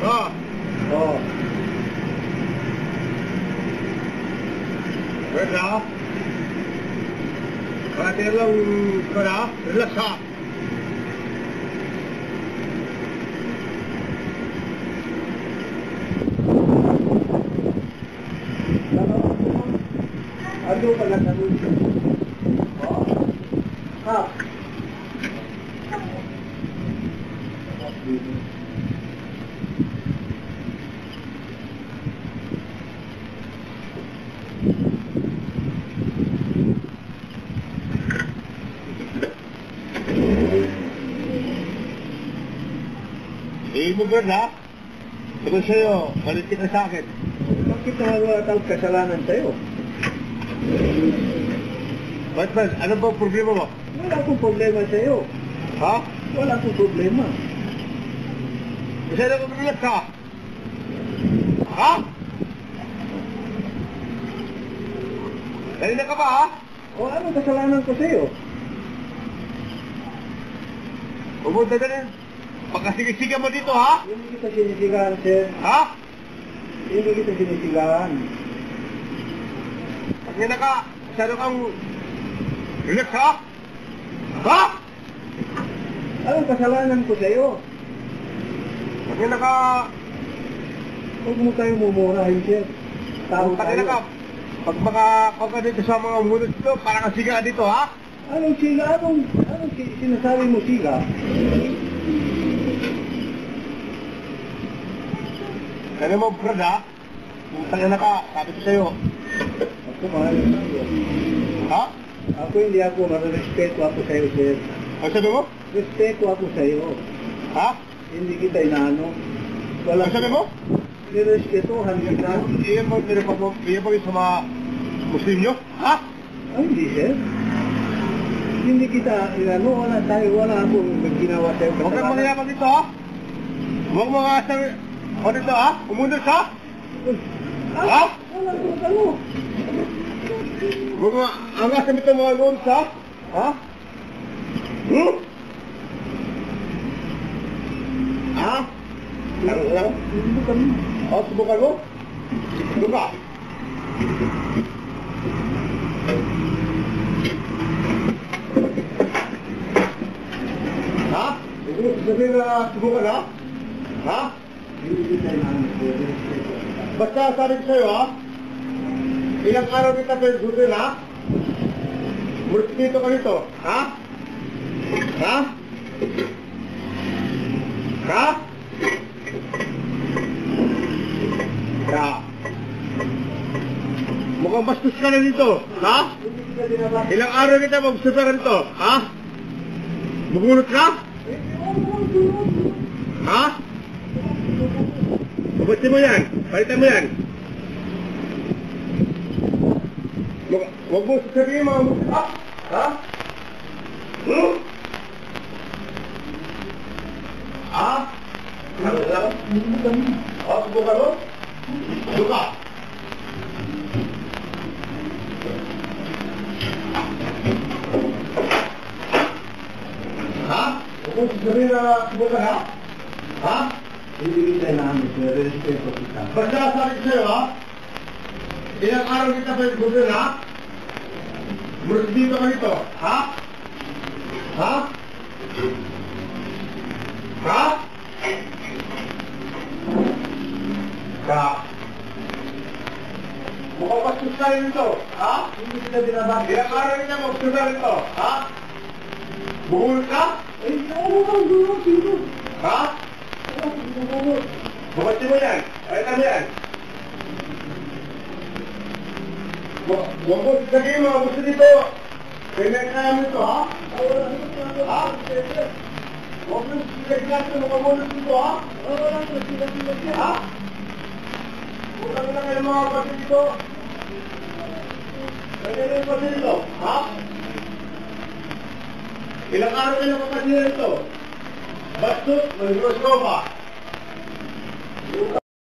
Oh. Oh. Pwede ha? Pwede lang ko na? Relax ha? Ano ka lang tanong? Oh. Ha? Eh, mo girl ha? Sabi sa'yo, balitin ka sa akin. Bakit na wala tayong kasalanan sa'yo? Ba't ba? Ano ba ang problema mo? Wala akong problema sa'yo. Ha? Wala akong problema. Kasi na kung relax ha? Ha? Kanina ka ba ha? O anong kasalanan ko sa'yo? Pumunta ka rin. Pagkasiga-siga mo dito ha? Hindi kita sinisigahan, sir. Ha? Hindi kita sinisigahan. Kanina ka. Masyado kang relax ha? Ha? Anong kasalanan ko sa'yo? Kanina ka. Huwag mo tayo mumurahin, sir. Tao Kanina ka. tayo. Pag makakaka dito sa mga munod dito, parang kasiga dito ha? Anong siga? Anong sinasabi mo siga? Kaya mo, Brad, ha? Tangina ka, sabi ko sa'yo. Ako mahal na sa'yo. Ha? Ako hindi ako respeto ako sa'yo, sir. Ano sabi mo? Respeto ako sa'yo. Ha? Hindi kita inaano. Ano sabi mo? Nirespetuhan kita. Iyan mo, iyan mo sa mga Muslim nyo? Ha? Ay, hindi, sir. Hindi kita inaano. Wala akong ginawa sa'yo. Huwag kang mangyayabang dito, ha? Huwag mo nga sabi. O dito, ha? Umunod ka? Ha? Wala akong ano. Huwag mo angas na ito mga loans, ha? Ha? Hmm? Ha? Ano? Subukan mo. O, subukan mo? Subukan. Ha? Hindi mo sabihin na subukan, ha? Ha? Hindi kita inaano, sir. Respeto. Basta sabi ko sa'yo, ha? Ilang araw kita pinagsutin, ha? Murskito ka nito, ha? Ha? Ha? Ya. Mukhang bastos ka na dito, ha? Hindi kita dinabas. Ilang araw kita mabustos ka nito, ha? Bumunot ka? Ha? Puputin mo yan. Palitan mo yan. Huwag mo sasabihin mga muslim. Ha? Ha? Hmm? Ha? Ano lang? Ha? Subukan mo? Subukan. Ha? Huwag mo sasabihin na subukan, ha? Ha? Hindi kita inaano, sir. Respeto kita. Basta sabi ko sa'yo, ha? Ilang araw kita pa yung gusto, ha? Murus dito ka nito, ha? Ha? Ha? Ka? Mukhang bastos ka rin ito, ha? Hindi kita dinabas. Ilang araw kita magsusunod ka nito, ha? Buhul ka? Eh, oo, sino? Ha? Bukasin mo yan. Palitan mo yan. Huwag mo sasabihin mga gusto dito. Kaya mo ito, ha? Ha? Huwag mo sasabihin mga gusto dito, ha? Ha? Huwag mo lang kayo mga gusto dito. Kaya mo gusto dito, ha? Ilang araw kayo kapatid dito? Bastos, mag-gross ko ba?